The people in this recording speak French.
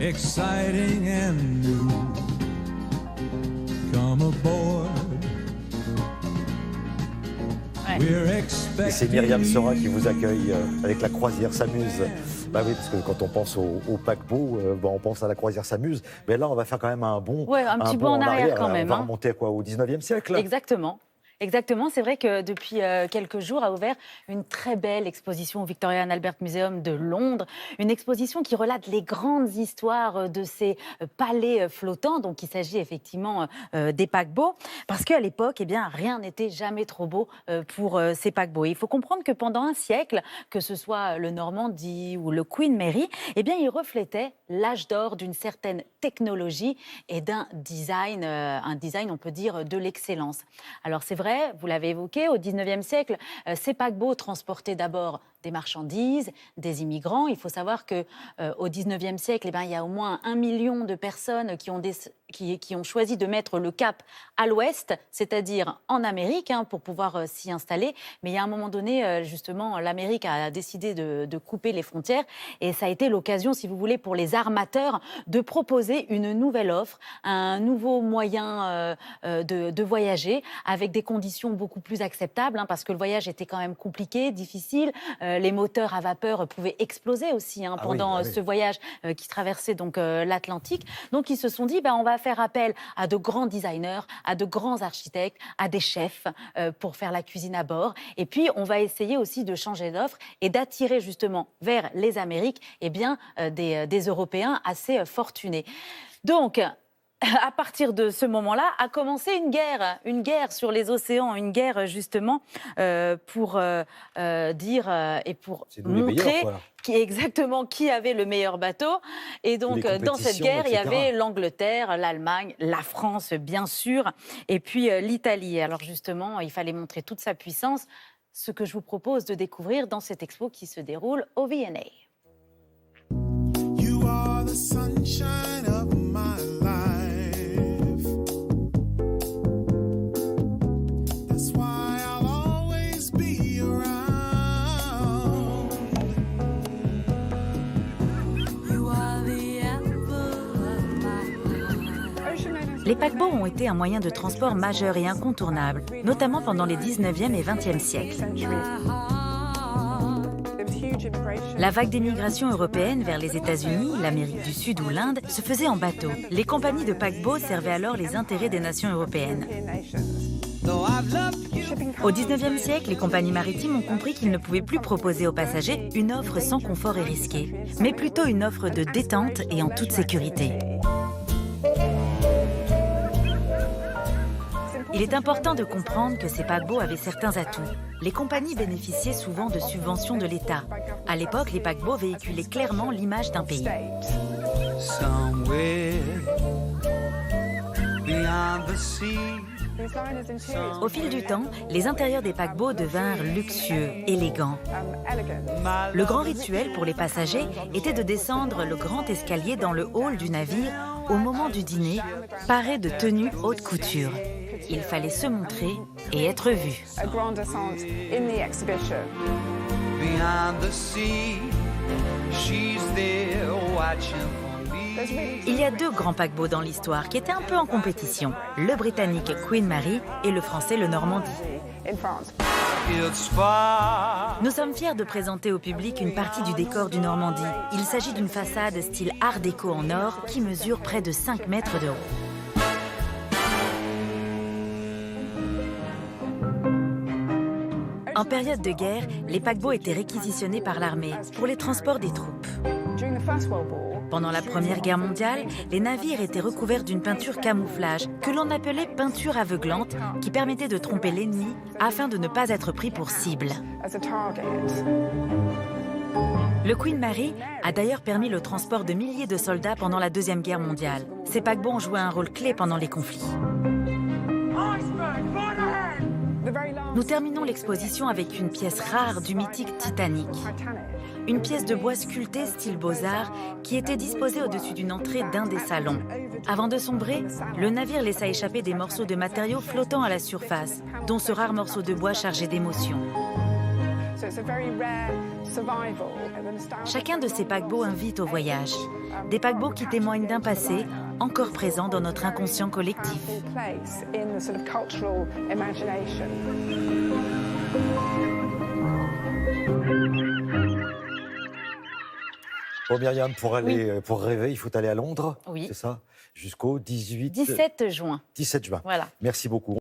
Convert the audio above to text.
exciting and new. Come aboard. Et c'est Myriam Sora qui vous accueille avec la croisière s'amuse. Bah oui, parce que quand on pense au paquebot, on pense à la croisière s'amuse. Mais là, on va faire quand même un bond. Ouais, un petit bond en arrière quand même. On va remonter à quoi, au 19e siècle? Exactement. Exactement, c'est vrai que depuis quelques jours a ouvert une très belle exposition au Victoria and Albert Museum de Londres, une exposition qui relate les grandes histoires de ces palais flottants. Donc il s'agit effectivement des paquebots, parce qu'à l'époque, rien n'était jamais trop beau pour ces paquebots. Et il faut comprendre que pendant un siècle, que ce soit le Normandie ou le Queen Mary, ils reflétaient l'âge d'or d'une certaine technologie et d'un design, on peut dire, de l'excellence. Alors c'est vrai, vous l'avez évoqué, au 19e siècle, ces paquebots transportaient d'abord des marchandises, des immigrants. Il faut savoir qu'au 19e siècle, il y a au moins 1 million de personnes qui ont choisi de mettre le cap à l'ouest, c'est-à-dire en Amérique, pour pouvoir s'y installer. Mais il y a un moment donné, justement, l'Amérique a décidé de couper les frontières et ça a été l'occasion, si vous voulez, pour les armateurs de proposer une nouvelle offre, un nouveau moyen de voyager avec des conditions beaucoup plus acceptables, parce que le voyage était quand même compliqué, difficile. Les moteurs à vapeur pouvaient exploser aussi pendant ce voyage qui traversait donc l'Atlantique. Donc ils se sont dit, on va faire appel à de grands designers, à de grands architectes, à des chefs pour faire la cuisine à bord. Et puis on va essayer aussi de changer d'offre et d'attirer justement vers les Amériques des Européens assez fortunés. Donc, à partir de ce moment-là, a commencé une guerre sur les océans, une guerre justement pour dire et pour montrer exactement qui avait le meilleur bateau. Et donc, dans cette guerre, il y avait l'Angleterre, l'Allemagne, la France, bien sûr, et puis l'Italie. Alors justement, il fallait montrer toute sa puissance, ce que je vous propose de découvrir dans cette expo qui se déroule au V&A. You are the sunshine of my life. Les paquebots ont été un moyen de transport majeur et incontournable, notamment pendant les 19e et 20e siècles. La vague d'émigration européenne vers les États-Unis, l'Amérique du Sud ou l'Inde se faisait en bateau. Les compagnies de paquebots servaient alors les intérêts des nations européennes. Au 19e siècle, les compagnies maritimes ont compris qu'ils ne pouvaient plus proposer aux passagers une offre sans confort et risquée, mais plutôt une offre de détente et en toute sécurité. Il est important de comprendre que ces paquebots avaient certains atouts. Les compagnies bénéficiaient souvent de subventions de l'État. À l'époque, les paquebots véhiculaient clairement l'image d'un pays. Au fil du temps, les intérieurs des paquebots devinrent luxueux, élégants. Le grand rituel pour les passagers était de descendre le grand escalier dans le hall du navire au moment du dîner, paré de tenues haute couture. Il fallait se montrer et être vu. Il y a 2 grands paquebots dans l'histoire qui étaient un peu en compétition, le britannique Queen Mary et le français le Normandie. Nous sommes fiers de présenter au public une partie du décor du Normandie. Il s'agit d'une façade style art déco en or qui mesure près de 5 mètres de haut. En période de guerre, les paquebots étaient réquisitionnés par l'armée pour les transports des troupes. Pendant la Première Guerre mondiale, les navires étaient recouverts d'une peinture camouflage que l'on appelait peinture aveuglante, qui permettait de tromper l'ennemi afin de ne pas être pris pour cible. Le Queen Mary a d'ailleurs permis le transport de milliers de soldats pendant la Deuxième Guerre mondiale. Ces paquebots ont joué un rôle clé pendant les conflits. Nous terminons l'exposition avec une pièce rare du mythique Titanic. Une pièce de bois sculptée style Beaux-Arts qui était disposée au-dessus d'une entrée d'un des salons. Avant de sombrer, le navire laissa échapper des morceaux de matériaux flottant à la surface, dont ce rare morceau de bois chargé d'émotions. Chacun de ces paquebots invite au voyage. Des paquebots qui témoignent d'un passé encore présent dans notre inconscient collectif. Bon, Myriam, pour rêver, il faut aller à Londres, Oui. c'est ça? Jusqu'au 17 juin. 17 juin. Voilà. Merci beaucoup.